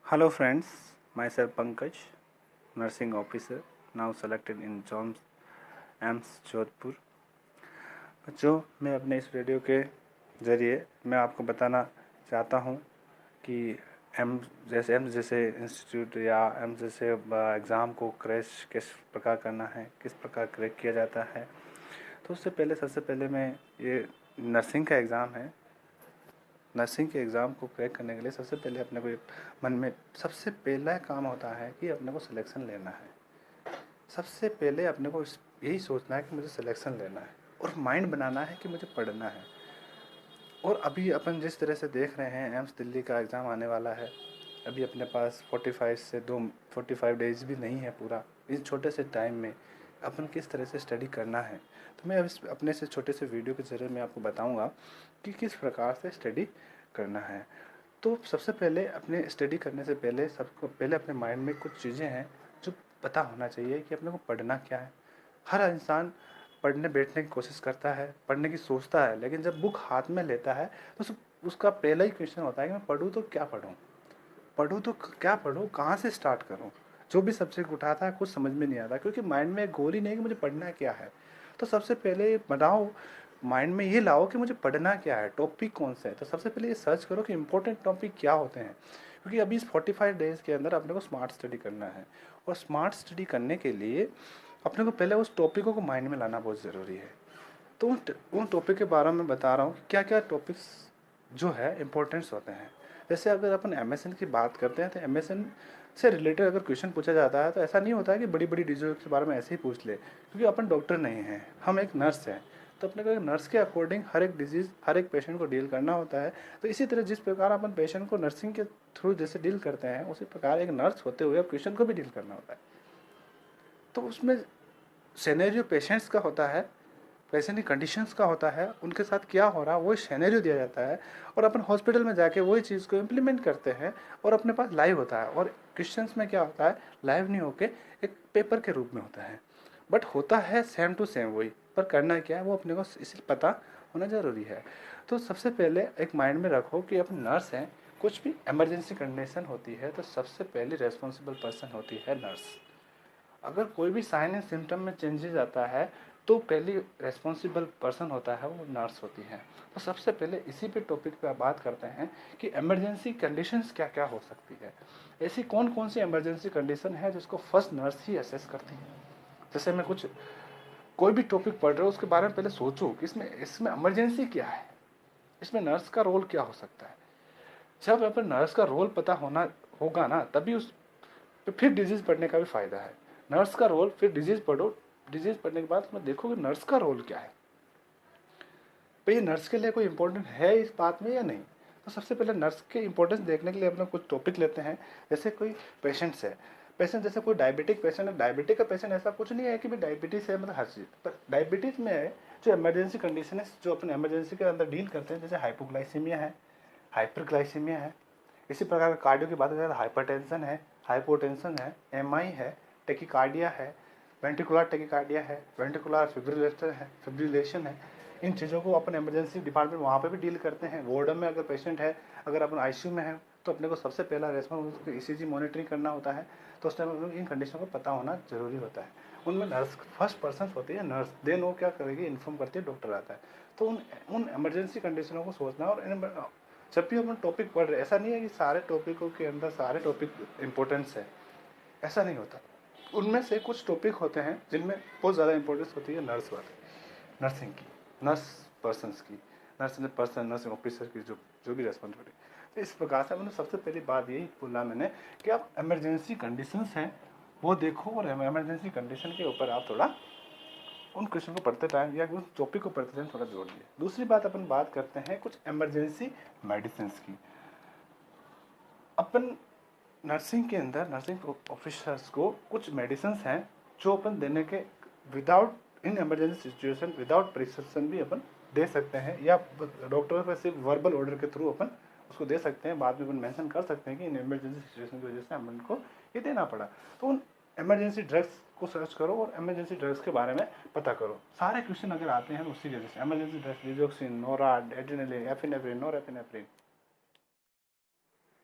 Hello friends, myself Pankaj, nursing officer, now selected in Johns AIIMS Jodhpur. जो मैं अपने इस वीडियो के ज़रिए मैं आपको बताना चाहता हूँ कि एम्स जैसे इंस्टीट्यूट या एम्स जैसे एग्ज़ाम को क्रैश किस प्रकार करना है, किस प्रकार क्रैक किया जाता है। तो उससे पहले सबसे पहले मैं ये नर्सिंग का एग्ज़ाम है। नर्सिंग के एग्ज़ाम को क्रैक करने के लिए सबसे पहले अपने को मन में सबसे पहला काम होता है कि अपने को सिलेक्शन लेना है। सबसे पहले अपने को यही सोचना है कि मुझे सिलेक्शन लेना है और माइंड बनाना है कि मुझे पढ़ना है। और अभी अपन जिस तरह से देख रहे हैं एम्स दिल्ली का एग्ज़ाम आने वाला है। अभी अपने पास 45 डेज भी नहीं है पूरा। इस छोटे से टाइम में अपन किस तरह से स्टडी करना है, तो मैं अपने से छोटे से वीडियो के ज़रिए मैं आपको बताऊंगा कि किस प्रकार से स्टडी करना है। तो सबसे पहले अपने स्टडी करने से पहले सबको पहले अपने माइंड में कुछ चीज़ें हैं जो पता होना चाहिए कि अपने को पढ़ना क्या है। हर इंसान पढ़ने बैठने की कोशिश करता है, पढ़ने की सोचता है, लेकिन जब बुक हाथ में लेता है तो उसका पहला ही क्वेश्चन होता है कि मैं पढूं तो क्या पढूं, पढूं तो क्या पढूं, कहाँ से स्टार्ट करूं। जो भी सब्जेक्ट उठाता है कुछ समझ में नहीं आता, क्योंकि माइंड में एक गोल ही नहीं है कि मुझे पढ़ना क्या है। तो सबसे पहले बनाओ, माइंड में ये लाओ कि मुझे पढ़ना क्या है, टॉपिक कौन सा है। तो सबसे पहले ये सर्च करो कि इंपॉर्टेंट टॉपिक क्या होते हैं, क्योंकि अभी इस 45 डेज के अंदर अपने को स्मार्ट स्टडी करना है। और स्मार्ट स्टडी करने के लिए अपने को पहले उस टॉपिकों को माइंड में लाना बहुत ज़रूरी है। तो उन टॉपिक के बारे में बता रहा हूँ कि क्या क्या टॉपिक्स जो है इम्पोर्टेंट्स होते हैं। जैसे अगर अपन एमएसएन की बात करते हैं तो एमएसएन से रिलेटेड अगर क्वेश्चन पूछा जाता है तो ऐसा नहीं होता है कि बड़ी बड़ी डिजीज के बारे में ऐसे ही पूछ ले, क्योंकि अपन डॉक्टर नहीं हैं, हम एक नर्स हैं। तो अपने को एक नर्स के अकॉर्डिंग हर एक डिजीज़ हर एक पेशेंट को डील करना होता है। तो इसी तरह जिस प्रकार अपन पेशेंट को नर्सिंग के थ्रू जैसे डील करते हैं, उसी प्रकार एक नर्स होते हुए पेशेंट को भी डील करना होता है। तो उसमें सिनेरियो पेशेंट्स का होता है, पेशेंट की कंडीशंस का होता है, उनके साथ क्या हो रहा है वही सिनेरियो दिया जाता है। और अपन हॉस्पिटल में जाके वही चीज़ को इम्प्लीमेंट करते हैं और अपने पास लाइव होता है। और क्वेश्चंस में क्या होता है, लाइव नहीं होके एक पेपर के रूप में होता है, बट होता है सेम टू सेम वही, पर करना क्या है वो अपने को इसलिए पता होना ज़रूरी है। तो सबसे पहले एक माइंड में रखो कि अपन नर्स हैं, कुछ भी इमरजेंसी कंडीशन होती है तो सबसे पहले रेस्पॉन्सिबल पर्सन होती है नर्स। अगर कोई भी साइन एंड सिम्टम में चेंजेस आता है तो पहली रेस्पॉन्सिबल पर्सन होता है वो नर्स होती है। तो सबसे पहले इसी पे टॉपिक पे बात करते हैं कि इमरजेंसी कंडीशंस क्या क्या हो सकती है। ऐसी कौन कौन सी इमरजेंसी कंडीशन है जिसको फर्स्ट नर्स ही असेस करती है। जैसे मैं कोई भी टॉपिक पढ़ रहा हूँ उसके बारे में पहले सोचो कि इसमें इसमें इमरजेंसी क्या है, इसमें नर्स का रोल क्या हो सकता है। जब अपन नर्स का रोल पता होना होगा ना, तभी उस तो फिर डिजीज़ पढ़ने का भी फ़ायदा है। नर्स का रोल, फिर डिजीज़ पढ़ो, डिजीज़ पढ़ने के बाद उसमें देखो कि नर्स का रोल क्या है, तो ये नर्स के लिए कोई इंपॉर्टेंट है इस बात में या नहीं। तो सबसे पहले नर्स के इंपॉर्टेंस देखने के लिए अपना कुछ टॉपिक लेते हैं। जैसे कोई पेशेंट्स है, पेशेंट जैसे कोई डायबिटिक पेशेंट है। डायबिटिक का पेशेंट ऐसा कुछ नहीं है कि भाई डायबिटीज़ है मतलब हर चीज़, पर डायबिटीज़ में जो इमरजेंसी कंडीशन है जो अपन इमरजेंसी के अंदर डील करते हैं, जैसे हाइपोग्लाइसीमिया है, हाइपरग्लाइसीमिया है। इसी प्रकार कार्डियो की बात करें तो हाइपरटेंशन है, हाइपोटेंशन है, एमआई है, टेकिकार्डिया है, वेंट्रिकुलर टेकिकार्डिया है, वेंट्रिकुलर फिब्रिलेशन है। इन चीज़ों को अपन इमरजेंसी डिपार्टमेंट वहाँ पे भी डील करते हैं। वार्ड में अगर पेशेंट है, अगर अपन आईसीयू में है, तो अपने को सबसे पहला रेस्पॉन्स उसको ईसीजी मॉनिटरिंग करना होता है। तो उस टाइम इन कंडीशन को पता होना जरूरी होता है। उनमें नर्स फर्स्ट पर्सन होती है, नर्स देन वो क्या करेगी, इन्फॉर्म करती है, डॉक्टर आता है। तो उन इमरजेंसी कंडीशनों को सोचना। और जब भी अपन टॉपिक पढ़ रहे, ऐसा नहीं है कि सारे टॉपिकों के अंदर सारे टॉपिक इम्पोर्टेंस है, ऐसा नहीं होता। उनमें से कुछ टॉपिक होते हैं जिनमें बहुत ज़्यादा इंपॉर्टेंस होती है नर्स वाले, नर्सिंग की, नर्स पर्सनस की, नर्सिंग पर्सन, नर्सिंग ऑफिसर की जो जो भी रेस्पॉन्सिबिलिटी। तो इस प्रकार से मैंने सबसे पहली बात यही बोला मैंने कि आप इमरजेंसी कंडीशंस हैं वो देखो, और इमरजेंसी कंडीशन के ऊपर आप थोड़ा उन क्वेश्चन को पढ़ते टाइम या उस टॉपिक को पढ़ते टाइम थोड़ा जोड़ दिए। दूसरी बात अपन बात करते हैं कुछ इमरजेंसी मेडिसिन की। अपन नर्सिंग के अंदर नर्सिंग ऑफिसर्स को कुछ मेडिसिन हैं जो अपन देने के without in emergency situation without prescription भी अपन दे सकते हैं, या डॉक्टर पर सिर्फ वर्बल ऑर्डर के थ्रू अपन उसको दे सकते हैं। बाद में अपन मेंशन कर सकते हैं कि इन इमरजेंसी सिचुएशन की वजह से अपन को ये देना पड़ा। तो उन इमरजेंसी ड्रग्स को सर्च करो और इमरजेंसी ड्रग्स के बारे में पता करो। सारे क्वेश्चन अगर आते हैं उसी वजह से, emergency drugs digoxin, Nora, adrenaline, epinephrine, norepinephrine,